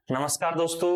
नमस्कार दोस्तों,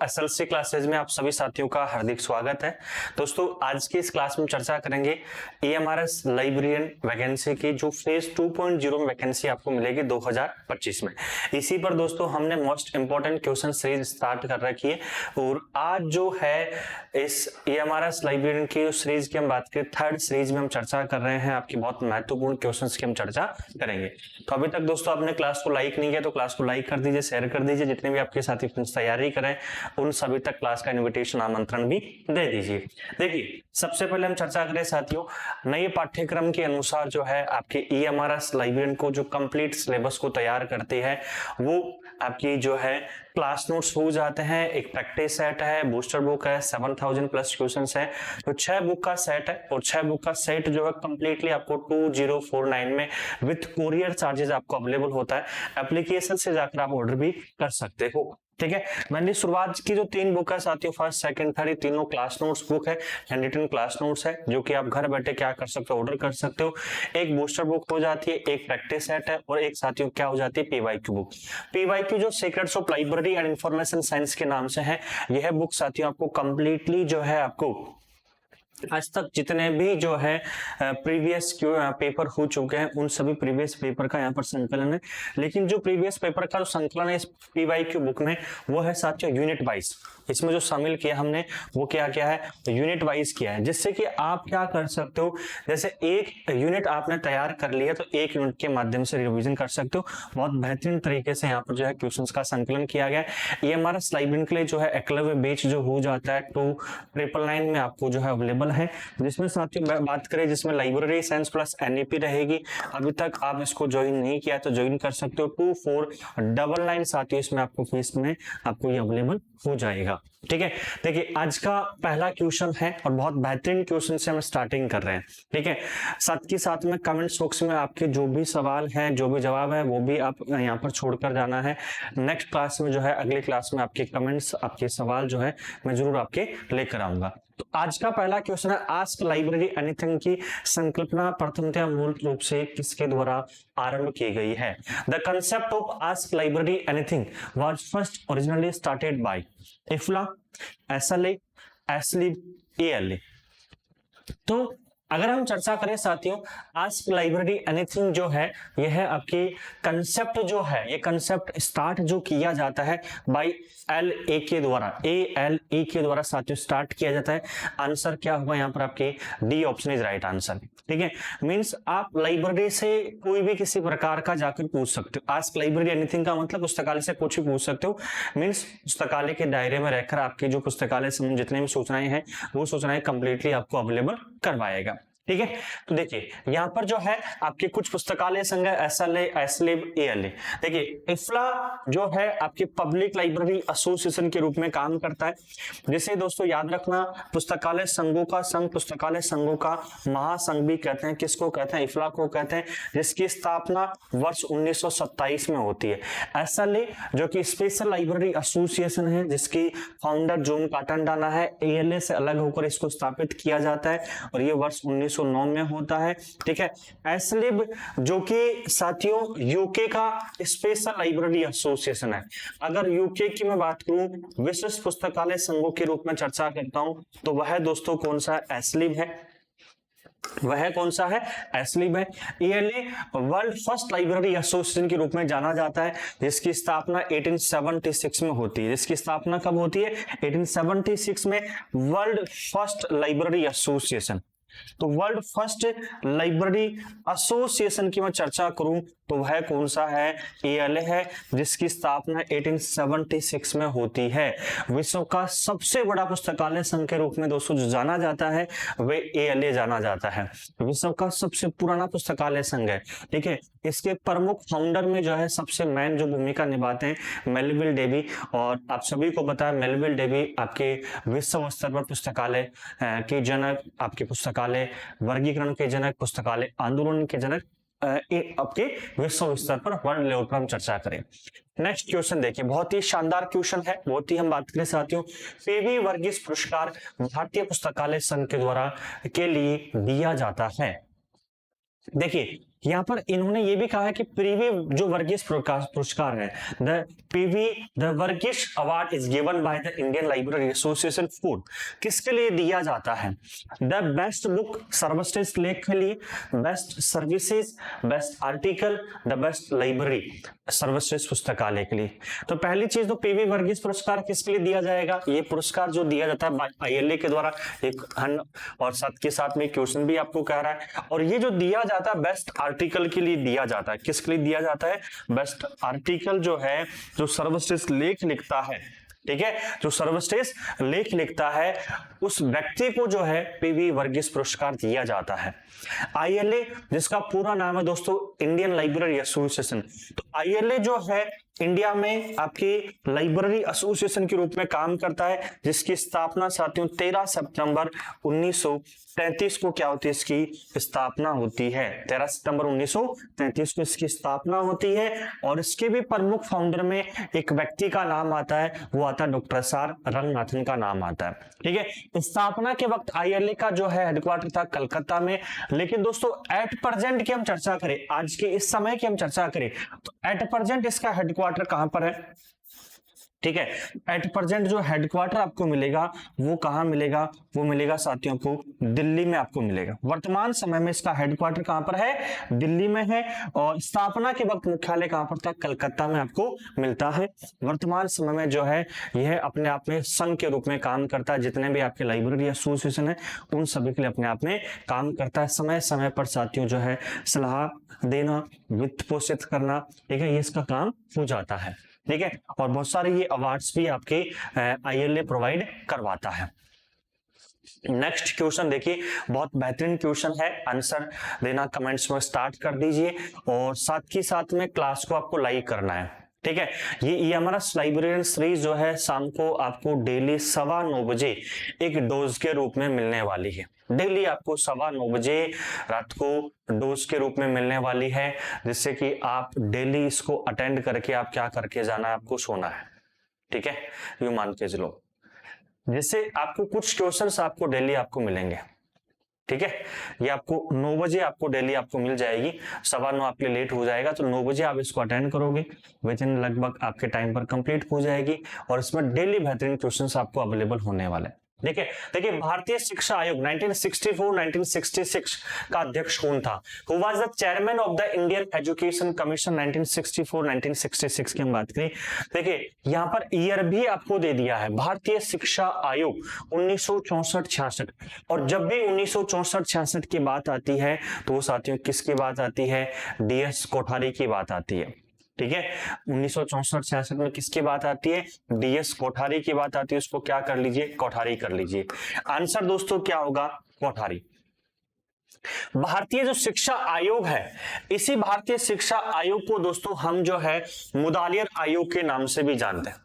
SLC classes में आप सभी साथियों का हार्दिक स्वागत है। दोस्तों आज की इस क्लास में चर्चा करेंगे एएमआरएस लाइब्रेरियन वैकेंसी की, जो फेज 2.0 में वैकेंसी आपको मिलेगी 2025 में। इसी पर दोस्तों हमने most important question series start कर रखी है और आज जो है इस एएमआरएस लाइब्रेरियन की सीरीज की हम बात करें, थर्ड सीरीज में हम चर्चा कर रहे हैं। आपकी बहुत महत्वपूर्ण क्वेश्चन की हम चर्चा करेंगे। तो अभी तक दोस्तों आपने क्लास को लाइक नहीं किया तो क्लास को लाइक कर दीजिए, शेयर कर दीजिए। जितने भी आपके साथी फ्रेंड्स तैयारी करें उन सभी तक क्लास का इनविटेशन आमंत्रण भी दे दीजिए। देखिए सबसे पहले हम चर्चा करें साथियों, नए पाठ्यक्रम के अनुसार जो है आपके एएमआरएस लाइब्रेरियन को जो कंप्लीट सिलेबस को तैयार करती है वो आपकी जो है क्लास नोट्स हो जाते हैं। एक प्रैक्टिस सेट है, बूस्टर बुक है, 7000 प्लस क्वेश्चंस है। तो 6 बुक का सेट है और 6 बुक का सेट जो है कंप्लीटली आपको 2049 में विथ कोरियर चार्जेस आपको अवेलेबल होता है। एप्लीकेशन से जाकर आप ऑर्डर भी कर सकते हो। ठीक है, मैंने शुरुआत की जो 3 बुक है साथियों, फर्स्ट सेकंड थर्ड, तीनों क्लास नोट्स बुक है, हैंड रिटन क्लास नोट्स है, जो कि आप घर बैठे क्या कर सकते हो, ऑर्डर कर सकते हो। एक बूस्टर बुक हो जाती है, एक प्रैक्टिस सेट है और एक साथियों क्या हो जाती है, पीवाईक्यू बुक। पीवाईक्यू जो secrets of library and information science के नाम से है, यह बुक साथियों आपको कंप्लीटली जो है आपको आज तक जितने भी जो है प्रीवियस पेपर हो चुके हैं उन सभी प्रीवियस पेपर का यहाँ पर संकलन है। लेकिन जो प्रीवियस पेपर का जो संकलन है इस पीवाईक्यू बुक में वो है साथियों यूनिट वाइज। इसमें जो शामिल किया हमने वो क्या क्या है, यूनिट वाइज किया है, जिससे कि आप क्या कर सकते हो, जैसे एक यूनिट आपने तैयार कर लिया तो एक यूनिट के माध्यम से रिवीजन कर सकते हो। बहुत बेहतरीन तरीके से यहाँ पर जो है क्वेश्चंस का संकलन किया गया है। ये हमारा स्लाइब्रेरियन के लिए जो है एकलव्य बैच जो हो जाता है 2999 में आपको जो है अवेलेबल है, जिसमें साथियों बात करें जिसमें लाइब्रेरी साइंस प्लस एनईपी रहेगी। अभी तक आप इसको ज्वाइन नहीं किया तो ज्वाइन कर सकते हो। 2499 साथियों इसमें आपको फीस में आपको ये अवेलेबल हो जाएगा। ठीक है, देखिए आज का पहला क्वेश्चन है और बहुत बेहतरीन क्वेश्चन से हम स्टार्टिंग कर रहे हैं। ठीक है, साथ के साथ में कमेंट बॉक्स में आपके जो भी सवाल है जो भी जवाब है वो भी आप यहाँ पर छोड़कर जाना है। नेक्स्ट क्लास में जो है अगली क्लास में आपके कमेंट्स आपके सवाल जो है मैं जरूर आपके लेकर आऊंगा। तो आज का पहला क्वेश्चन है, आस्क लाइब्रेरी एनीथिंग की संकल्पना प्रथमतः मूल रूप से किसके द्वारा आरंभ की गई है। The concept of ask library anything was first originally started by IFLA, SLA, Aslib, ALA. तो अगर हम चर्चा करें साथियों, आस्क लाइब्रेरी एनीथिंग जो है यह है आपकी कंसेप्ट जो है, ये कंसेप्ट स्टार्ट जो किया जाता है बाय एलए के द्वारा, एएलए के द्वारा साथियों स्टार्ट किया जाता है। आंसर क्या होगा यहाँ पर आपके D option is right answer. ठीक है, मींस आप लाइब्रेरी से कोई भी किसी प्रकार का जाकर पूछ सकते हो। आस्क लाइब्रेरी एनीथिंग का मतलब पुस्तकालय से कुछ भी पूछ सकते हो, मींस पुस्तकालय के दायरे में रहकर आपकी जो पुस्तकालय से जितने भी सूचनाएं हैं वो सूचनाएं कंप्लीटली आपको अवेलेबल करवाएगा। ठीक है, तो देखिए यहाँ पर जो है आपके कुछ पुस्तकालय संघ है, एसएलए, एस्लिब, एएलए। देखिए इफ्ला जो है आपके पब्लिक लाइब्रेरी एसोसिएशन के रूप में काम करता है, जिसे दोस्तों याद रखना पुस्तकालय संघों का संघ, पुस्तकालय संघों का महासंघ भी कहते हैं। किसको कहते हैं, इफ्ला को कहते हैं, जिसकी स्थापना वर्ष 1927 में होती है। एसएलए जो कि स्पेशल लाइब्रेरी एसोसिएशन है, जिसकी फाउंडर जॉन काटनडाना है। एएलए से अलग होकर इसको स्थापित किया जाता है और ये वर्ष 1909 में होता है। ठीक है, एस्लिब जो कि साथियों यूके का स्पेशल लाइब्रेरी एसोसिएशन है। अगर यूके की मैं बात करूं विशिष्ट पुस्तकालय संघों के रूप में चर्चा करता हूं तो वह दोस्तों कौन सा एस्लिब है, वह कौन सा है, एस्लिब है। ALA world first library association के रूप में जाना जाता है, जिसकी स्थापना 1876 में होती है। जिसकी स्थापना कब होती है, 1876 में। वर्ल्ड फर्स्ट लाइब्रेरी एसोसिएशन, तो वर्ल्ड फर्स्ट लाइब्रेरी एसोसिएशन की मैं चर्चा करूं तो वह कौन सा है, एएलए है, जिसकी स्थापना 1876 में होती है। विश्व का सबसे बड़ा पुस्तकालय संघ के रूप में दोस्तों जो जाना जाता है वे एएलए जाना जाता है। विश्व का सबसे पुराना पुस्तकालय संघ है। ठीक है, इसके प्रमुख फाउंडर में जो है सबसे मेन जो भूमिका निभाते हैं मेलविल डेवी, और आप सभी को पता है मेलविल डेवी आपके विश्व स्तर पर पुस्तकालय के जनक, आपके पुस्तकालय वर्गीकरण के जनक, पुस्तकालय आंदोलन के जनक, आपके विश्व स्तर पर वर्ल्ड लेवल पर हम चर्चा करें। नेक्स्ट क्वेश्चन देखिए, बहुत ही शानदार क्वेश्चन है, बहुत ही हम बात करें साथियों, पीवी वर्गीस पुरस्कार भारतीय पुस्तकालय संघ के द्वारा के लिए दिया जाता है। देखिए यहाँ पर इन्होंने ये भी कहा है कि पीवी जो वर्गीस पुरस्कार है, the PV the Varghese award is given by the Indian Library Association for, किसके लिए दिया जाता है? द बेस्ट बुक, सर्वश्रेष्ठ लेख के लिए, best services, best article, the best library, सर्वश्रेष्ठ पुस्तकालय के लिए। तो पहली चीज तो पीवी वर्गीस पुरस्कार किसके लिए दिया जाएगा? ये पुरस्कार जो दिया जाता है ILA के द्वारा, एक और साथ के साथ में क्वेश्चन भी आपको कह रहा है। और ये जो दिया जाता है बेस्ट आर्टिकल के लिए दिया जाता है। किसके लिए दिया जाता है? बेस्ट आर्टिकल जो है, जो सर्वश्रेष्ठ लेख लिखता है, ठीक है, जो सर्वश्रेष्ठ लेख लिखता है उस व्यक्ति को जो है पीवी वर्गीस पुरस्कार दिया जाता है। ILA जिसका पूरा नाम है दोस्तों इंडियन लाइब्रेरी एसोसिएशन। तो ILA जो है इंडिया में आपकी लाइब्रेरी एसोसिएशन के रूप में काम करता है, जिसकी स्थापना साथियों 13 सितंबर 1933 को क्या होती है? इसकी स्थापना होती है। 13 सितंबर 1933 को इसकी स्थापना होती है। और इसके भी प्रमुख फाउंडर में एक व्यक्ति का नाम आता है, वो आता है डॉक्टर SR रंगनाथन का नाम आता है। ठीक है, स्थापना के वक्त ILA का जो है हेडक्वार्टर था कलकत्ता में। लेकिन दोस्तों एट प्रेजेंट की हम चर्चा करें, आज के इस समय की हम चर्चा करें, तो एट प्रेजेंट इसका हेडक्वार्टर कहां पर है? ठीक है, एट प्रेजेंट जो हेडक्वार्टर आपको मिलेगा वो कहां मिलेगा? वो मिलेगा साथियों को दिल्ली में आपको मिलेगा। वर्तमान समय में इसका हेडक्वार्टर कहां पर है? दिल्ली में है। और स्थापना के वक्त मुख्यालय कहां पर था? कलकत्ता में आपको मिलता है। वर्तमान समय में जो है यह अपने आप में संघ के रूप में काम करता है। जितने भी आपके लाइब्रेरी एसोसिएशन है उन सभी के लिए अपने आप में काम करता है। समय समय पर साथियों जो है सलाह देना, वित्त पोषित करना, ठीक है, ये इसका काम हो जाता है। ठीक है, और बहुत सारे ये अवार्ड्स भी आपके ILA प्रोवाइड करवाता है। नेक्स्ट क्वेश्चन देखिए, बहुत बेहतरीन क्वेश्चन है, आंसर देना कमेंट्स में स्टार्ट कर दीजिए और साथ ही साथ में क्लास को आपको लाइक करना है। ठीक है, ये हमारा लाइब्रेरियन सीरीज जो है शाम को आपको डेली 9:15 बजे एक डोज के रूप में मिलने वाली है। डेली आपको 9:15 बजे रात को डोज के रूप में मिलने वाली है, जिससे कि आप डेली इसको अटेंड करके आप क्या करके जाना है? आपको सोना है। ठीक है, यू मान के चलो, जिससे आपको कुछ क्वेश्चंस आपको डेली आपको मिलेंगे। ठीक है, ये आपको 9 बजे आपको डेली आपको मिल जाएगी। 9:15 आपके लेट हो जाएगा तो 9 बजे आप इसको अटेंड करोगे, विद इन लगभग आपके टाइम पर कंप्लीट हो जाएगी। और इसमें डेली बेहतरीन क्वेश्चंस आपको अवेलेबल होने वाले हैं। देखिए भारतीय शिक्षा आयोग 1964-1966 का अध्यक्ष कौन था? Who was the chairman of the Indian Education Commission 1964-1966 की हम बात करें। देखिए यहाँ पर ईयर भी आपको दे दिया है, भारतीय शिक्षा आयोग 1964-66। और जब भी 1964-66 की बात आती है तो वो साथियों किसकी बात आती है? DS कोठारी की बात आती है। ठीक है, 1964-66 में किसकी बात आती है? DS कोठारी की बात आती है। उसको क्या कर लीजिए? कोठारी कर लीजिए। आंसर दोस्तों क्या होगा? कोठारी। भारतीय जो शिक्षा आयोग है, इसी भारतीय शिक्षा आयोग को दोस्तों हम जो है मुदालियर आयोग के नाम से भी जानते हैं।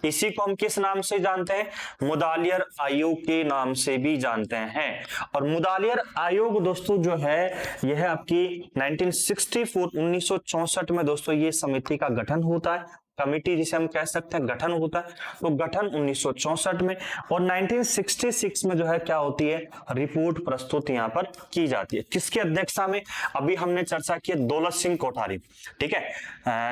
इसी को हम किस नाम से जानते हैं? मुदालियर आयोग के नाम से भी जानते हैं। और मुदालियर आयोग दोस्तों जो है यह आपकी 1964 में दोस्तों ये समिति का गठन होता है, कमिटी जिसे हम कह सकते हैं गठन होता है। तो गठन 1964 में, और 1966 में जो है क्या होती है? रिपोर्ट प्रस्तुत यहाँ पर की जाती है। किसकी अध्यक्षता में? अभी हमने चर्चा की दौलत सिंह कोठारी। ठीक है,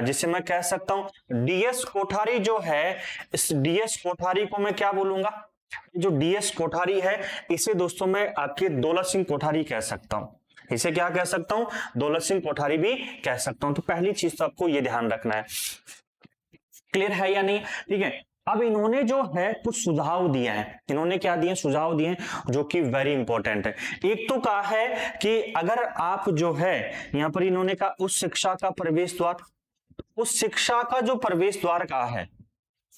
जिसे मैं कह सकता हूं DS कोठारी जो है, इस DS कोठारी को मैं क्या बोलूंगा? जो DS कोठारी है इसे दोस्तों मैं आपके दौलत सिंह कोठारी कह सकता हूं। इसे क्या कह सकता हूं? दौलत सिंह कोठारी भी कह सकता हूं। तो पहली चीज तो आपको ये ध्यान रखना है। क्लियर है या नहीं? ठीक है, अब इन्होंने जो है कुछ सुझाव दिए हैं। इन्होंने क्या दिए? सुझाव दिए जो कि वेरी इंपॉर्टेंट है। एक तो कहा है कि अगर आप जो है यहां पर इन्होंने कहा उस शिक्षा का प्रवेश द्वार, उस शिक्षा का जो प्रवेश द्वार कहा है,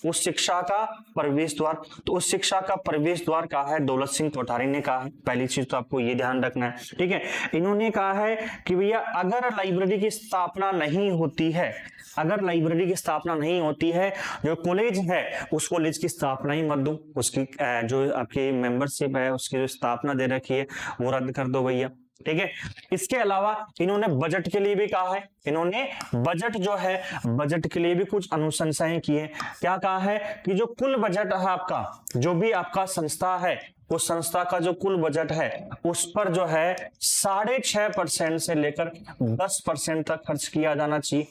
उस शिक्षा का प्रवेश द्वार, तो उस शिक्षा का प्रवेश द्वार कहा है दौलत सिंह कोठारी ने कहा है। पहली चीज तो आपको ये ध्यान रखना है। ठीक है, इन्होंने कहा है कि भैया अगर लाइब्रेरी की स्थापना नहीं होती है, अगर लाइब्रेरी की स्थापना नहीं होती है, जो कॉलेज है उस कॉलेज की स्थापना ही मत दो, उसकी जो आपकी मेंबरशिप है उसकी जो स्थापना दे रखी है वो रद्द कर दो भैया। ठीक है, इसके अलावा इन्होंने बजट के लिए भी कहा है। इन्होंने बजट जो है बजट के लिए भी कुछ अनुशंसाएं की है। क्या कहा है कि जो कुल बजट है आपका, जो भी आपका संस्था है उस संस्था का जो कुल बजट है उस पर जो है 6.5% से लेकर 10% तक खर्च किया जाना चाहिए।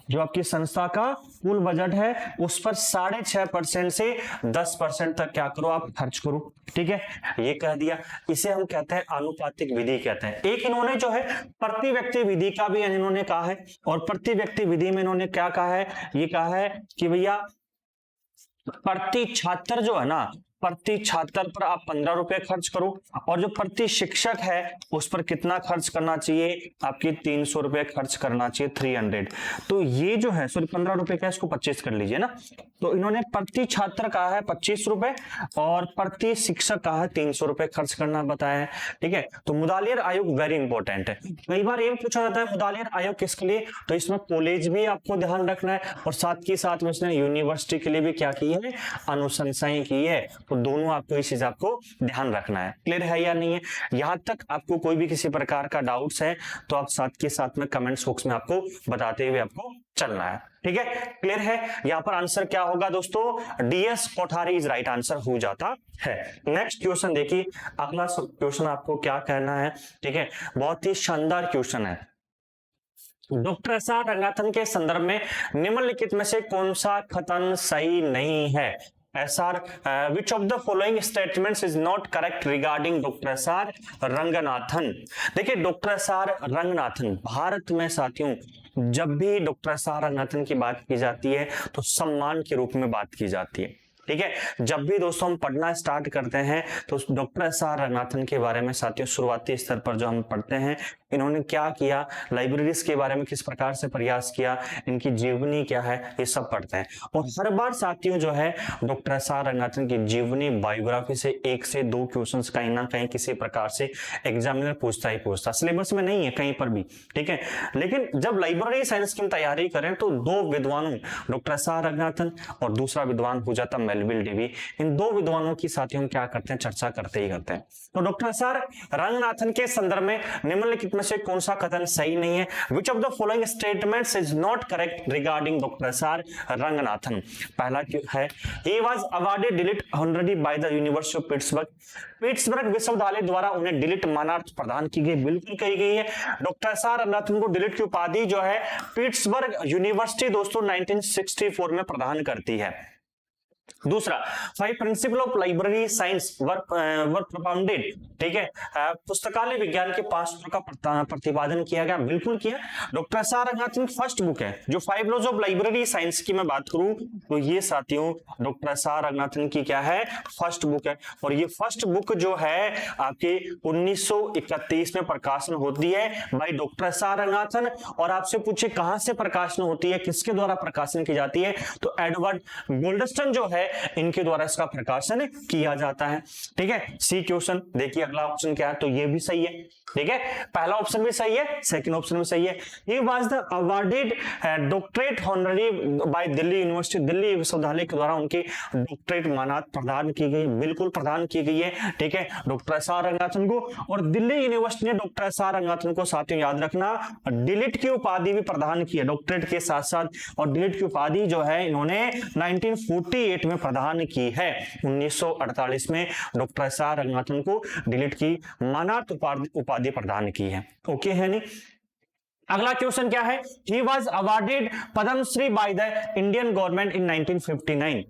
जो आपकी संस्था का कुल बजट है उस पर 6.5% से 10% तक क्या करो आप खर्च करो। ठीक है, ये कह दिया। इसे हम कहते हैं आनुपातिक विधि कहते हैं। एक इन्होंने जो है प्रति व्यक्ति विधि का भी इन्होंने कहा है, और प्रति व्यक्ति विधि में इन्होंने क्या कहा है, ये कहा है कि भैया प्रति छात्र जो है ना, प्रति छात्र पर आप 15 रुपए खर्च करो, और जो प्रति शिक्षक है उस पर कितना खर्च करना चाहिए, आपकी 300 रुपए खर्च करना चाहिए, 300। तो ये जो है सॉरी 15 रुपए का, इसको 25 कर लीजिए ना। तो इन्होंने प्रति छात्र कहा है 25 रुपए और प्रति शिक्षक कहा है 300 रुपए खर्च करना बताया है। ठीक है, तो मुदालियर आयोग वेरी इंपॉर्टेंट है। कई बार ये पूछा जाता है मुदालियर आयोग किसके लिए, तो इसमें कॉलेज भी आपको ध्यान रखना है और साथ के साथ में इसने यूनिवर्सिटी के लिए भी क्या की है, अनुशंसाएं की है। तो दोनों आपको इस चीज आपको ध्यान रखना है। क्लियर है या नहीं है? यहां तक आपको कोई भी किसी प्रकार का डाउट्स है तो आप साथ के साथ में कमेंट्स बॉक्स में आपको बताते हुए आपको चलना है। ठीक है, क्लियर है? यहां पर आंसर क्या होगा दोस्तों, DS Kothari is right answer हो जाता है। नेक्स्ट क्वेश्चन देखिए, अगला क्वेश्चन आपको क्या कहना है। ठीक है, बहुत ही शानदार क्वेश्चन है। Doctor SR. रंगाथन के संदर्भ में निम्नलिखित में से कौन सा कथन सही नहीं है? SR. which of the following statements is not correct regarding doctor S R. Ranganathan? देखिए, डॉक्टर एस.आर. रंगनाथन भारत में साथियों जब भी डॉक्टर एस.आर. रंगनाथन की बात की जाती है तो सम्मान के रूप में बात की जाती है। ठीक है, जब भी दोस्तों हम पढ़ना स्टार्ट करते हैं तो डॉक्टर एस.आर. रंगनाथन के बारे में साथियों शुरुआती स्तर पर जो हम पढ़ते हैं, इन्होंने क्या किया, लाइब्रेरीज के बारे में किस प्रकार से प्रयास किया, इनकी जीवनी क्या है, ये सब पढ़ते हैं। और हर बार साथियों जो है डॉक्टर एस.आर. रंगनाथन की जीवनी बायोग्राफी से 1 से 2 क्वेश्चंस कहीं ना कहीं किसी प्रकार से एग्जामिनर पूछता ही पूछता, सिलेबस में नहीं है कहीं पर भी। ठीक है, लेकिन जब लाइब्रेरी साइंस की तैयारी करें तो 2 विद्वानों डॉक्टर एस.आर. रंगनाथन और दूसरा विद्वान हो जाता मेलविल डेवी, इन 2 विद्वानों की साथियों हम क्या करते हैं, चर्चा करते ही करते हैं। तो डॉक्टर एस.आर. रंगनाथन के संदर्भ में निम्नलिखित में से कौन सा कथन सही नहीं है? Which of the following statements is not correct regarding doctor S R. Ranganathan? पहला है he was awarded DLitt honorary by the University of Pittsburgh. Pittsburgh विश्वविद्यालय द्वारा उन्हें डिलिट मानार्थ प्रदान की गई, बिल्कुल कही गई है। Doctor S R. रंगनाथन को डिलिट की उपाधि जो है पिट्सबर्ग यूनिवर्सिटी दोस्तों 1964 में प्रदान करती है। दूसरा, 5 principle of library science work propounded. ठीक है, पुस्तकालय विज्ञान के 5 सूत्रों का प्रतिपादन किया गया, बिल्कुल किया। Doctor S R. Ranganathan first book है जो 5 लॉज ऑफ लाइब्रेरी साइंस की मैं बात करूं तो ये साथियों डॉक्टर एस.आर. रंगनाथन की क्या है, फर्स्ट बुक है। और ये फर्स्ट बुक जो है आपके 1931 में प्रकाशन होती है बाय डॉक्टर एस.आर. रंगनाथन। और आपसे पूछे कहां से प्रकाशन होती है, किसके द्वारा प्रकाशन की जाती है, तो एडवर्ड गोल्डस्टन जो है इनके द्वारा इसका प्रकाशन किया जाता है। ठीक है, सी क्वेश्चन देखिए, अगला ऑप्शन क्या है, तो ये भी सही है। ठीक है, पहला ऑप्शन भी सही है, सेकंड ऑप्शन भी सही है। He was the awarded doctorate honorary by Delhi University, Delhi विश्वविद्यालय के द्वारा उनकी डॉक्टरेट मानार्थ प्रदान की गई, बिल्कुल प्रदान की गई है। ठीक है, डॉक्टर एस.आर. रंगनाथन को, और दिल्ली यूनिवर्सिटी ने डॉक्टर एस.आर. रंगनाथन को साथियों याद रखना डिलिट की उपाधि भी प्रदान की है, डॉक्टरेट के साथ साथ। और डिलिट की उपाधि जो है इन्होंने 1948 में प्रदान की है। 1948 में डॉक्टर एस.आर. रंगनाथन को डिलिट की मानार्थ उपाधि प्रदान की है। ओके है नहीं? अगला क्वेश्चन क्या है, he was awarded Padmashri by the Indian government in 1959।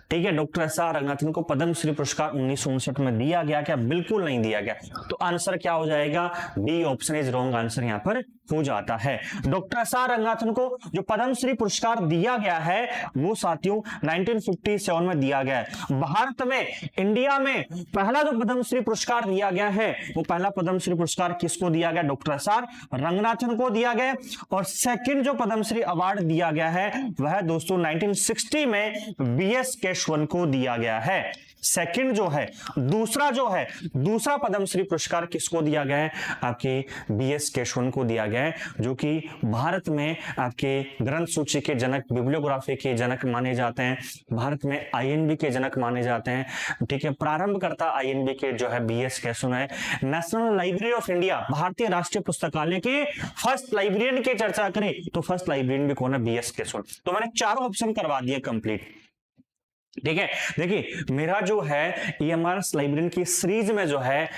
ठीक है, डॉक्टर एस.आर. रंगनाथन को पद्मश्री पुरस्कार 1959 में दिया गया क्या, बिल्कुल नहीं दिया गया। तो आंसर क्या हो जाएगा, B option is wrong answer यहां पर हो जाता है। Doctor S R. रंगनाथन को जो पद्मश्री पुरस्कार दिया गया है वो साथियों 1957 में दिया गया है। भारत में, इंडिया में पहला जो पद्मश्री पुरस्कार दिया गया है वो पहला पद्मश्री पुरस्कार किसको दिया गया, डॉक्टर एस.आर. रंगनाथन को दिया गया। और सेकंड जो पद्मश्री अवार्ड दिया गया है वह दोस्तों 1960 में बी.एस. केशवन को दिया गया है। सेकंड जो है, दूसरा पद्मश्री पुरस्कार किसको दिया गया है, आपके बी.एस. केशवन को दिया गया है, जो कि भारत में आपके ग्रंथ सूची के जनक, बिब्लियोग्राफी के जनक माने जाते हैं, भारत में आईएनबी के जनक माने जाते हैं। ठीक है, प्रारंभकर्ता आईएनबी के जो है बी.एस. केशवन है। नेशनल लाइब्रेरी ऑफ इंडिया, भारतीय राष्ट्रीय पुस्तकालय के फर्स्ट लाइब्रेरियन की चर्चा करें तो फर्स्ट लाइब्रेरियन भी कौन है, बी.एस. केशवन। तो मैंने चारों ऑप्शन करवा दिए कंप्लीट। ठीक है। देखिए मेरा जो है EMRS लाइब्रेरियन की सीरीज में जो है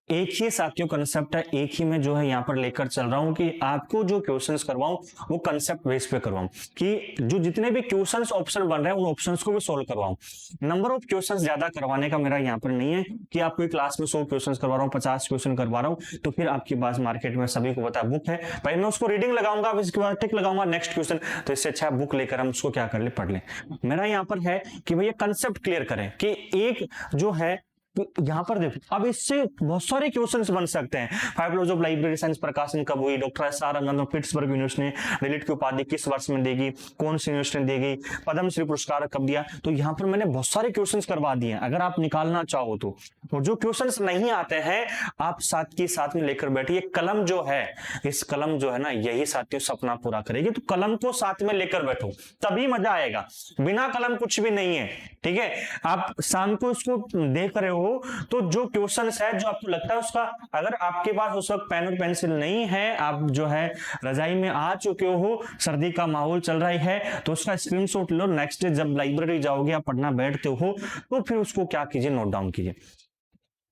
एक ही साथियों कंसेप्ट है, एक ही मैं जो है यहाँ पर लेकर चल रहा हूं कि आपको जो क्वेश्चंस करवाऊं वो कंसेप्ट बेस पे करवाऊं, कि जो जितने भी क्वेश्चंस ऑप्शन बन रहे हैं उन ऑप्शंस को भी सोल्व करवाऊं। नंबर ऑफ क्वेश्चंस ज्यादा करवाने का मेरा यहाँ पर नहीं है कि आपको क्लास में 100 क्वेश्चंस करवा रहा हूँ, 50 क्वेश्चन करवा रहा हूँ, तो फिर आपके पास मार्केट में सभी को पता है बुक है, पहले मैं उसको रीडिंग लगाऊंगा, इसके बाद टिक लगाऊंगा नेक्स्ट क्वेश्चन, तो इससे अच्छा बुक लेकर हम उसको क्या कर ले, पढ़ ले। मेरा यहाँ पर है कि भैया कंसेप्ट क्लियर करें कि एक जो है तो यहाँ पर देखो अब इससे बहुत सारे क्वेश्चंस बन सकते हैं। Five laws of library science प्रकाशन कब हुई, doctor S R. Ranganathan Pittsburgh University ने रिलेट की उपाधि किस वर्ष में देगी, कौन सी यूनिवर्सिटी ने देगी, पद्मश्री पुरस्कार कब दिया, तो यहाँ पर मैंने बहुत सारे क्वेश्चंस करवा दिए हैं अगर आप निकालना चाहो तो। और जो क्वेश्चंस नहीं आते हैं आप साथ के साथ में लेकर बैठिए, कलम जो है, इस कलम जो है ना यही साथियों सपना पूरा करेगी, तो कलम को साथ में लेकर बैठो तभी मजा आएगा, बिना कलम कुछ भी नहीं है। ठीक है, आप शाम को इसको देख रहे हो तो जो क्वेश्चंस है जो आपको लगता है उसका, अगर आपके पास उस वक्त पेन और पेंसिल नहीं है, आप जो है रजाई में आ चुके हो, सर्दी का माहौल चल रहा है, तो उसका स्क्रीनशॉट लो, नेक्स्ट डे जब लाइब्रेरी जाओगे आप पढ़ना बैठते हो तो फिर उसको क्या कीजिए, नोट डाउन कीजिए।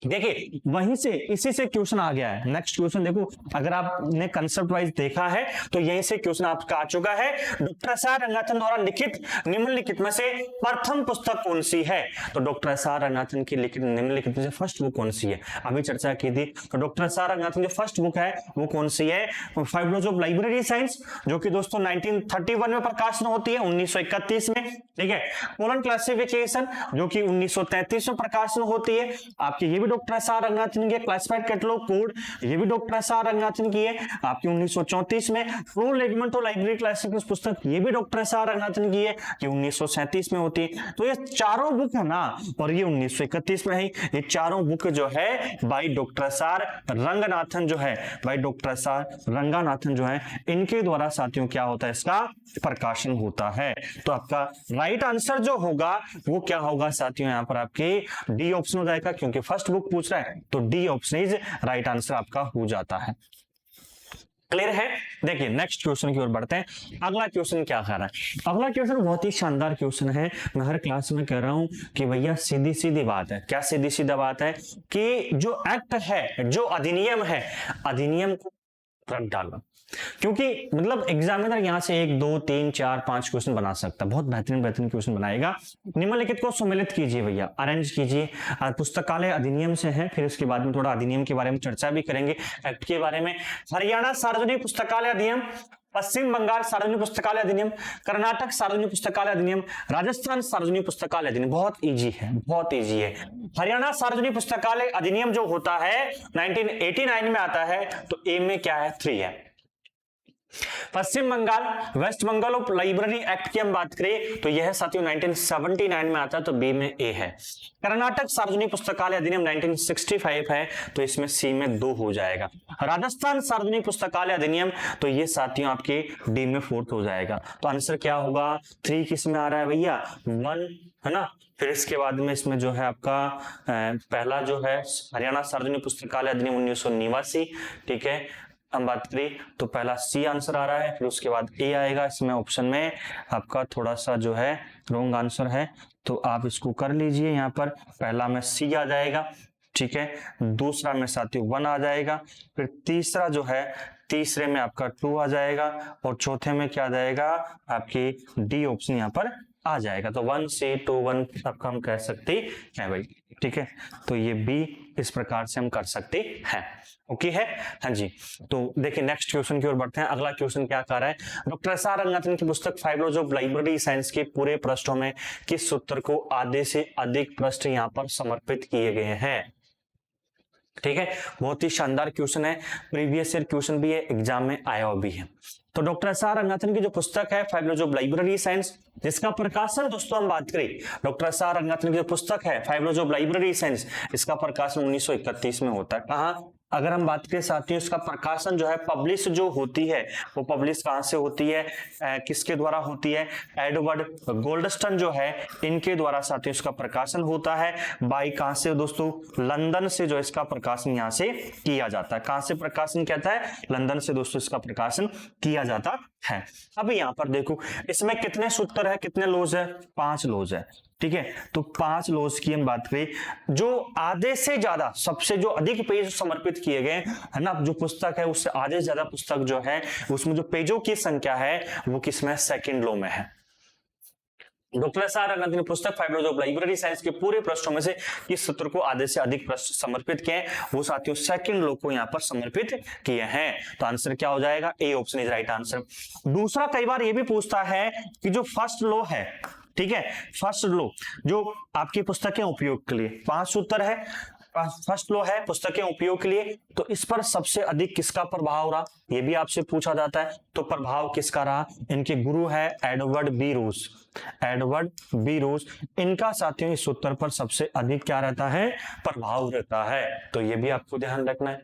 देखिए वहीं से इसी से क्वेश्चन आ गया है। नेक्स्ट क्वेश्चन देखो, अगर आपने कंसेप्ट वाइज देखा है तो यहीं से क्वेश्चन आपका आ चुका है, डॉक्टर एस.आर. रंगनाथन द्वारा लिखित निम्नलिखित में से प्रथम पुस्तक कौन सी है, तो डॉक्टर एस.आर. रंगनाथन की लिखित निम्नलिखित में से फर्स्ट बुक कौन सी है, अभी चर्चा की थी। तो डॉक्टर एस.आर. रंगनाथन जो फर्स्ट बुक है वो कौन सी है, five laws of library science, जो कि दोस्तों 1931 में प्रकाशन होती है, 1931 में। ठीक है, पोलन क्लासिफिकेशन जो कि 1933 में प्रकाशन होती है आपकी, ये भी डॉक्टर एस.आर. रंगनाथन की है। क्लासिफाइड कैटलॉग कोड ये भी डॉक्टर एस.आर. रंगनाथन की है आपकी 1934 में। प्रो लेगमेंट और लाइब्रेरी क्लासिफिकेशन पुस्तक ये भी डॉक्टर एस.आर. रंगनाथन की है, ये 1937 में होती है। तो ये चारों बुक है ना, और ये 1931 में है, ये चारों बुक जो है बाई डॉक्टर एस.आर. रंगनाथन जो है, बाई डॉक्टर एस.आर. रंगनाथन जो है, इनके द्वारा साथियों क्या होता है, इसका प्रकाशन होता है। तो आपका राइट आंसर जो होगा वो क्या होगा साथियों, यहां पर आपके डी ऑप्शन हो जाएगा, क्योंकि फर्स्ट बुक पूछ रहा है तो D option is right answer आपका हो जाता है। क्लियर है। देखिए नेक्स्ट क्वेश्चन की ओर बढ़ते हैं। अगला क्वेश्चन क्या कह रहा है, अगला क्वेश्चन बहुत ही शानदार क्वेश्चन है। मैं हर क्लास में कह रहा हूं कि भैया सीधी सीधी बात है। क्या सीधी सीधा बात है कि जो एक्ट है, जो अधिनियम है, अधिनियम को रख डालो, क्योंकि मतलब एग्जामिनर यहां से 1 2 3 4 5 क्वेश्चन बना सकता है, बहुत बेहतरीन बेहतरीन क्वेश्चन बनाएगा। निम्नलिखित को सम्मिलित कीजिए भैया, अरेंज कीजिए। पुस्तकालय अधिनियम से है, फिर उसके बाद में थोड़ा अधिनियम के बारे में चर्चा भी करेंगे, एक्ट के बारे में। हरियाणा सार्वजनिक पुस्तकालय अधिनियम, पश्चिम बंगाल सार्वजनिक पुस्तकालय अधिनियम, कर्नाटक सार्वजनिक पुस्तकालय अधिनियम, राजस्थान सार्वजनिक पुस्तकालय अधिनियम। बहुत इजी है, बहुत इजी है। हरियाणा सार्वजनिक पुस्तकालय अधिनियम जो होता है 1989 में आता है, तो ए में क्या है, 3 है। Paschim Bangal West Bengal of library act की हम बात करें तो यह साथियों 1979 में आता है, तो बी में ए है। कर्नाटक सार्वजनिक पुस्तकालय अधिनियम 1965 है, तो इसमें सी में 2 हो जाएगा। राजस्थान सार्वजनिक पुस्तकालय अधिनियम, तो ये साथियों आपके डी में 4 हो जाएगा। तो आंसर क्या होगा, 3 किस में आ रहा है भैया, 1 है ना। फिर इसके बाद में इसमें जो है आपका पहला जो है हरियाणा सार्वजनिक पुस्तकालय अधिनियम 1989, ठीक है, हम बात करें तो पहला सी आंसर आ रहा है, फिर उसके बाद ए आएगा। इसमें ऑप्शन में आपका थोड़ा सा जो है रॉन्ग आंसर है, तो आप इसको कर लीजिए। यहाँ पर पहला में सी आ जाएगा, ठीक है, दूसरा में साथियों 1 आ जाएगा, फिर तीसरा जो है, तीसरे में आपका 2 आ जाएगा, और चौथे में क्या आ जाएगा, आपकी डी ऑप्शन यहाँ पर आ जाएगा। तो 1 से 2 1 सबका हम कह सकते हैं भाई, ठीक है। तो ये बी इस प्रकार से हम कर सकते हैं, ओके है, हाँ जी। तो देखिए नेक्स्ट क्वेश्चन की ओर बढ़ते हैं। अगला क्वेश्चन क्या कह रहा है, डॉक्टर एस.आर. रंगनाथन की पुस्तक five laws of library science के पूरे पृष्ठों में किस सूत्र को आधे से अधिक पृष्ठ यहाँ पर समर्पित किए गए हैं। ठीक है, बहुत ही शानदार क्वेश्चन है, प्रीवियस ईयर क्वेश्चन भी है, एग्जाम में आया भी है। तो डॉक्टर एस.आर. रंगनाथन की जो पुस्तक है five laws of library science, जिसका प्रकाशन दोस्तों हम बात करें, डॉक्टर एस.आर. रंगनाथन की जो पुस्तक है five laws of library science, इसका प्रकाशन 1931 में होता है। कहाँ, अगर हम बात करें साथियों, इसका प्रकाशन जो है पब्लिश जो होती है वो पब्लिश कहां से होती है, किसके द्वारा होती है, एडवर्ड गोल्डस्टन जो है इनके द्वारा साथियों इसका प्रकाशन होता है। बाई कहां से दोस्तों, लंदन से जो इसका प्रकाशन यहां से किया जाता है। कहां से प्रकाशन कहता है, लंदन से दोस्तों इसका प्रकाशन किया जाता है। अब यहाँ पर देखो इसमें कितने सूत्र है, कितने लॉज है, 5 लॉज है। ठीक है, तो 5 लॉज की हम बात करें, जो आधे से ज्यादा, सबसे जो अधिक पेज समर्पित किए गए है ना, जो पुस्तक है उससे आधे से ज्यादा पुस्तक जो है उसमें जो पेजों की संख्या है वो किसमें, सेकंड लॉ में है। डॉक्टर एस आर रंगनाथन ने पुस्तक फाइब्रोज ऑफ लाइब्रेरी साइंस के पूरे पृष्ठों में से किस सूत्र को आधे से अधिक पृष्ठ समर्पित किए हैं, वो साथियों सेकंड लॉ को यहाँ पर समर्पित किए हैं। तो आंसर क्या हो जाएगा, A option is right answer. दूसरा, कई बार ये भी पूछता है कि जो फर्स्ट लॉ है, ठीक है, फर्स्ट लॉ जो आपकी पुस्तकें उपयोग के लिए 5 सूत्र है, फर्स्ट लॉ है पुस्तकें उपयोग के लिए, तो इस पर सबसे अधिक किसका प्रभाव रहा, ये भी आपसे पूछा जाता है। तो प्रभाव किसका रहा, इनके गुरु है एडवर्ड बी रोज, एडवर्ड बी रोज, इनका साथियों इस सूत्र पर सबसे अधिक क्या रहता है, प्रभाव रहता है। तो ये भी आपको ध्यान रखना है।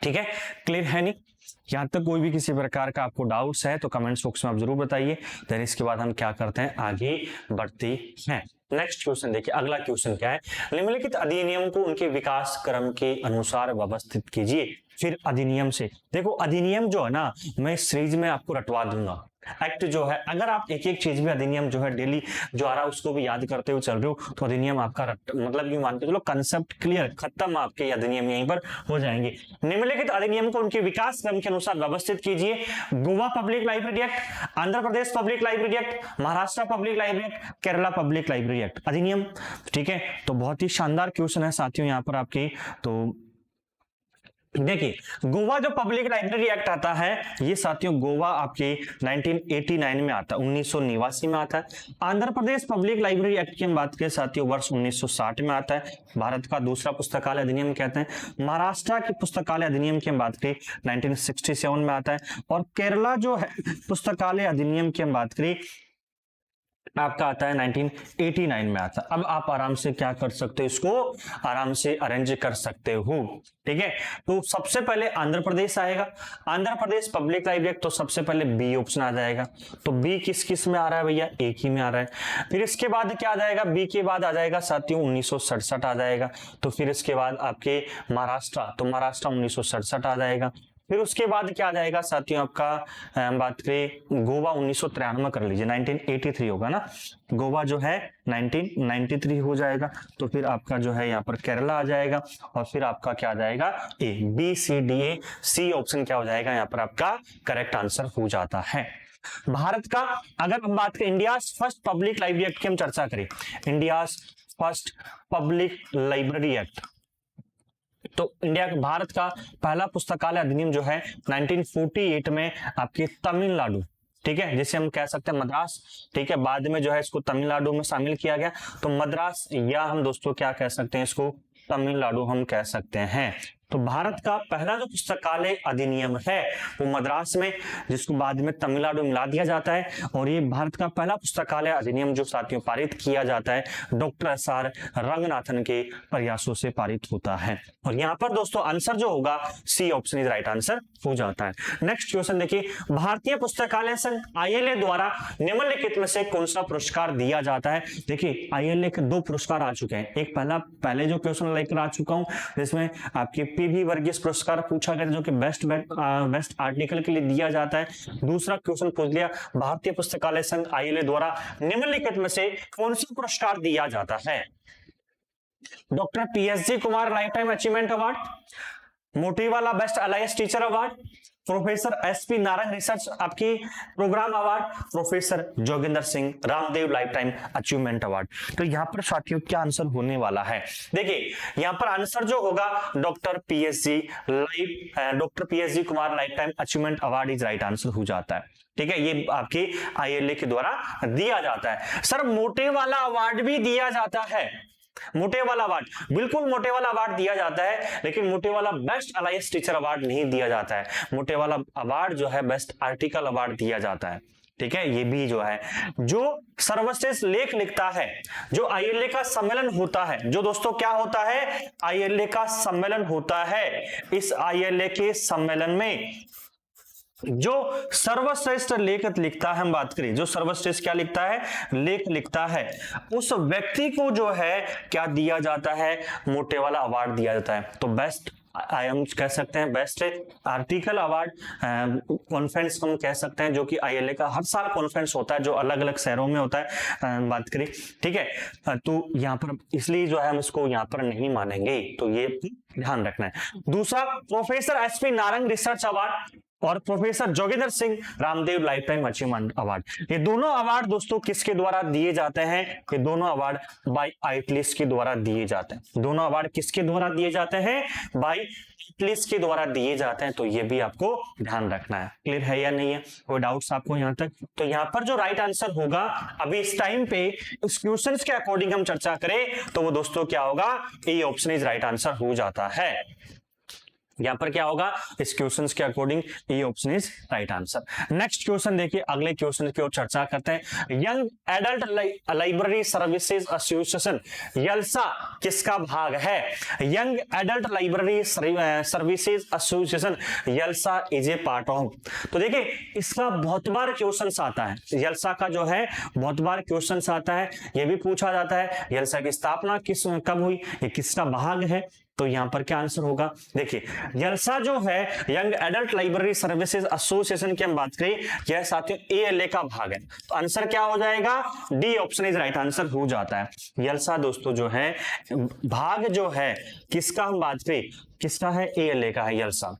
ठीक है, क्लियर है नहीं? यहां तक कोई भी किसी प्रकार का आपको डाउट्स है तो कमेंट बॉक्स में आप जरूर बताइए। देन इसके बाद हम क्या करते हैं, आगे बढ़ते हैं। नेक्स्ट क्वेश्चन देखिए, अगला क्वेश्चन क्या है, निम्नलिखित अधिनियम को उनके विकास क्रम के अनुसार व्यवस्थित कीजिए। फिर अधिनियम से देखो, अधिनियम जो है ना मैं इस सीरीज में आपको रटवा दूंगा। एक्ट जो है, अगर आप एक एक चीज भी अधिनियम जो है डेली जो आ रहा है उसको भी याद करते हुए चल रहे हो तो अधिनियम आपका मतलब ये मान के चलो कंसेप्ट क्लियर, खत्म, आपके अधिनियम यहीं पर हो जाएंगे। निम्नलिखित अधिनियम को उनके विकास क्रम के अनुसार व्यवस्थित कीजिए। Goa public library act, Andhra Pradesh public library act, Maharashtra public library act, Kerala public library act, अधिनियम। ठीक है, तो बहुत ही शानदार क्वेश्चन है साथियों यहाँ पर आपके। तो देखिए, गोवा जो पब्लिक लाइब्रेरी एक्ट आता है ये साथियों गोवा आपके 1989 में आता है, 1989 में आता है। Andhra Pradesh public library act की हम बात करें साथियों वर्ष 1960 में आता है, भारत का दूसरा पुस्तकालय अधिनियम कहते हैं। महाराष्ट्र की पुस्तकालय अधिनियम की हम बात करें 1967 में आता है, और केरला जो है पुस्तकालय अधिनियम की हम बात करें आपका आता है 1989 में आता है। अब आप आराम से क्या कर सकते हो, इसको आराम से अरेंज कर सकते हो। ठीक है, तो सबसे पहले आंध्र प्रदेश आएगा, Andhra Pradesh public library act, तो सबसे पहले बी ऑप्शन आ जाएगा। तो बी किस किस में आ रहा है भैया, एक ही में आ रहा है। फिर इसके बाद क्या आ जाएगा, बी के बाद आ जाएगा साथियों 1967 आ जाएगा। तो फिर इसके बाद आपके महाराष्ट्र, तो महाराष्ट्र 1967 आ जाएगा। फिर उसके बाद क्या आ जाएगा साथियों आपका, बात करें गोवा 1993 कर लीजिए, 1983 होगा ना, गोवा जो है 1993 हो जाएगा। तो फिर आपका जो है यहाँ पर केरला आ जाएगा, और फिर आपका क्या आ जाएगा, A, B C D A, C option क्या हो जाएगा यहाँ पर आपका करेक्ट आंसर हो जाता है। भारत का अगर हम बात करें, India first public library act की हम चर्चा करें, India first public library act, तो इंडिया भारत का पहला पुस्तकालय अधिनियम जो है 1948 में आपके तमिलनाडु, ठीक है, जिसे हम कह सकते हैं मद्रास, ठीक है, बाद में जो है इसको तमिलनाडु में शामिल किया गया। तो मद्रास, या हम दोस्तों क्या कह सकते हैं, इसको तमिलनाडु हम कह सकते हैं। तो भारत का पहला जो पुस्तकालय अधिनियम है वो मद्रास में, जिसको बाद में तमिलनाडु मिला दिया जाता है, और ये भारत का पहला पुस्तकालय अधिनियम जो साथियों पारित किया जाता है डॉक्टर एस आर रंगनाथन के प्रयासों से पारित होता है। और यहाँ पर दोस्तों आंसर जो होगा C option is right answer हो जाता है। नेक्स्ट क्वेश्चन देखिए, भारतीय पुस्तकालय संघ ILA द्वारा निम्नलिखित में से कौन सा पुरस्कार दिया जाता है। देखिए ILA के 2 पुरस्कार आ चुके हैं, एक पहले जो क्वेश्चन लेकर आ चुका हूं जिसमें आपके PV वर्गीस पुरस्कार पूछा गया जो कि बेस्ट आर्टिकल के लिए दिया जाता है। दूसरा क्वेश्चन पूछ लिया, भारतीय पुस्तकालय संघ ILA द्वारा निम्नलिखित में से कौन सा पुरस्कार दिया जाता है। Doctor PSG Kumar life time achievement award, Motiwala best alliance teacher award, professor SP Narang research आपकी program award, professor Joginder Singh Ramdev life time achievement award. तो यहाँ पर साथियों क्या आंसर होने वाला है, देखिए यहाँ पर आंसर जो होगा doctor PSG Kumar life time achievement award is right answer हो जाता है। ठीक है, ये आपके ILA के द्वारा दिया जाता है। सर मोटे वाला अवार्ड भी दिया जाता है, मोटे वाला अवार्ड, बिल्कुल मोटे वाला अवार्ड दिया जाता है, लेकिन मोटे वाला बेस्ट अलायंस टीचर अवार्ड नहीं दिया जाता है। मोटे वाला अवार्ड जो है बेस्ट आर्टिकल अवार्ड दिया जाता है। ठीक है, ये भी जो है जो सर्वश्रेष्ठ लेख लिखता है, जो ILA का सम्मेलन होता है, जो दोस्तों क्या होता है, ILA का सम्मेलन होता है। इस ILA के सम्मेलन में जो सर्वश्रेष्ठ लेख लिखता है, हम बात करें जो सर्वश्रेष्ठ क्या लिखता है, लेख लिखता है, उस व्यक्ति को जो है क्या दिया जाता है, मोटे वाला अवार्ड दिया जाता है। तो बेस्ट हम कह सकते हैं बेस्ट आर्टिकल अवार्ड कॉन्फ्रेंस हम कह सकते हैं, जो कि ILA का हर साल कॉन्फ्रेंस होता है जो अलग अलग शहरों में होता है, बात करें, ठीक है। तो यहाँ पर इसलिए जो है हम इसको यहाँ पर नहीं मानेंगे, तो ये ध्यान रखना है। दूसरा professor SP Narang research award और professor Jogendra Singh Ramdev life time achievement award, ये दोनों अवार्ड दोस्तों किसके द्वारा दिए जाते हैं? ये दोनों अवार्ड बाय आइटलिस्ट के द्वारा दिए जाते हैं। दोनों अवार्ड किसके द्वारा दिए जाते हैं? बाय आइटलिस्ट के द्वारा दिए जाते हैं। तो ये भी आपको ध्यान रखना है। क्लियर है या नहीं है? कोई डाउट्स आपको यहाँ तक? तो यहाँ पर जो राइट आंसर होगा अभी इस टाइम पे इस क्वेश्चन के अकॉर्डिंग हम चर्चा करें तो वो दोस्तों क्या होगा? A option is right answer हो जाता है। यहां पर क्या होगा? इस क्वेश्चंस के अकॉर्डिंग ये option is right answer. Next question देखिए, अगले क्वेश्चन की ओर चर्चा करते हैं। Young adult library services association YALSA किसका भाग है? Young adult library services association YALSA is a part of. तो देखिए इसका बहुत बार क्वेश्चन आता है, यल्सा का जो है बहुत बार क्वेश्चन आता है। यह भी पूछा जाता है यल्सा की स्थापना कब हुई, ये किसका भाग है? तो यहां पर क्या आंसर होगा? देखिए यल्सा जो है young adult library services association की हम बात करें, यह साथियों ALA का भाग है। तो आंसर क्या हो जाएगा? D option is right answer हो जाता है। यल्सा दोस्तों जो है भाग जो है किसका हम बात करें, किसका है? ALA का है यल्सा।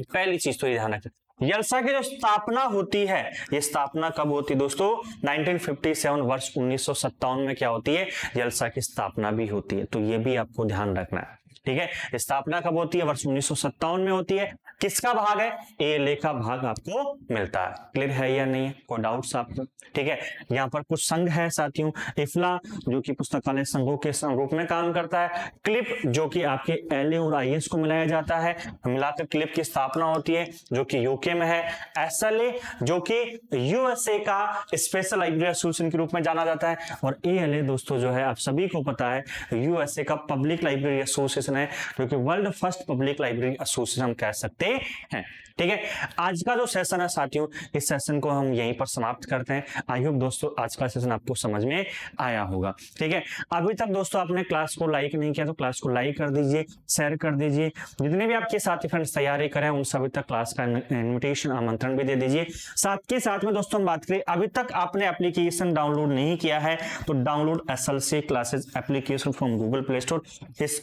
पहली चीज तो ये ध्यान रखें, यल्सा की जो स्थापना होती है, ये स्थापना कब होती है दोस्तों? 1957 वर्ष 1957 में क्या होती है? यल्सा की स्थापना भी होती है। तो ये भी आपको ध्यान रखना है, ठीक है। स्थापना कब होती है? वर्ष 1957 में होती है। किसका भाग है? ALA का भाग आपको मिलता है। क्लियर है या नहीं है? कोई डाउट्स आपको? ठीक है। यहाँ पर कुछ संघ है साथियों, इफ्ला जो कि पुस्तकालय संघों के रूप में काम करता है, क्लिप जो कि आपके LA और IS को मिलाया जाता है, मिलाकर क्लिप की स्थापना होती है जो कि UK में है, SLA जो कि USA का स्पेशल लाइब्रेरी एसोसिएशन के रूप में जाना जाता है, और ALA दोस्तों जो है आप सभी को पता है USA का पब्लिक लाइब्रेरी एसोसिएशन है, जो कि world first public library association हम कह सकते हैं। ठीक है। आज का जो सेशन है साथियों, इस सेशन को हम यहीं पर समाप्त करते हैं। आई होप दोस्तों आज का सेशन आपको समझ में आया होगा। ठीक है। अभी तक दोस्तों आपने क्लास को लाइक नहीं किया तो क्लास को लाइक कर दीजिए, शेयर कर दीजिए। जितने भी आपके साथी फ्रेंड्स तैयारी करें उन सभी तक क्लास का इन्विटेशन आमंत्रण भी दे दीजिए। साथ के साथ में दोस्तों हम बात करें, अभी तक आपने एप्लीकेशन डाउनलोड नहीं किया है तो download SLC classes application from Google play store. इस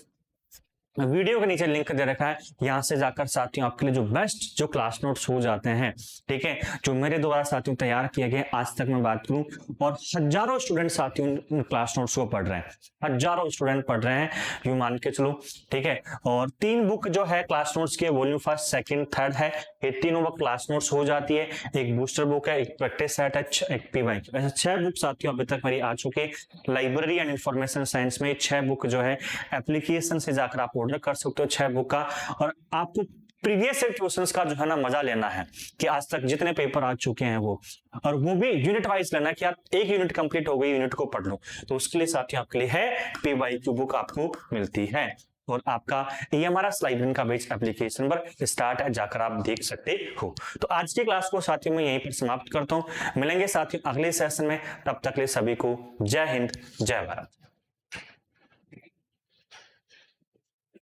वीडियो के नीचे लिंक दे रखा है, यहां से जाकर साथियों आपके लिए जो बेस्ट जो क्लास नोट्स हो जाते हैं, ठीक है, जो मेरे द्वारा साथियों तैयार किए गए आज तक मैं बात करूं, और हजारों स्टूडेंट साथियों क्लास नोट्स को पढ़ रहे हैं, हजारों स्टूडेंट पढ़ रहे हैं, यूं मान के चलो। ठीक है। और 3 बुक जो है क्लास नोट्स के, वॉल्यूम 1, 2, 3 है, ये तीनों बुक क्लास नोट्स हो जाती है। एक बूस्टर बुक है, एक प्रैक्टिस सेट है, एक PYQ। ऐसे 6 बुक साथियों अभी तक मेरी आ चुके। लाइब्रेरी एंड इंफॉर्मेशन साइंस में 6 बुक जो है एप्लीकेशन से जाकर आप ऑर्डर कर सकते हो 6 बुक का। और आपको प्रीवियस क्वेश्चंस का जो है ना मजा लेना है कि आज तक जितने पेपर आ चुके हैं वो, और वो भी यूनिट वाइज लेना है कि आप एक यूनिट कंप्लीट हो गई, यूनिट को पढ़ लो। तो उसके लिए साथियों आपके लिए है PYQ बुक आपको मिलती है, और आपका EMRS लाइब्रेरी का बेच एप्लीकेशन पर स्टार्ट है, जाकर आप देख सकते हो। तो आज की क्लास को साथियों मैं यहीं पर समाप्त करता हूं। मिलेंगे साथियों अगले सेशन में, तब तक के लिए सभी को जय हिंद जय भारत।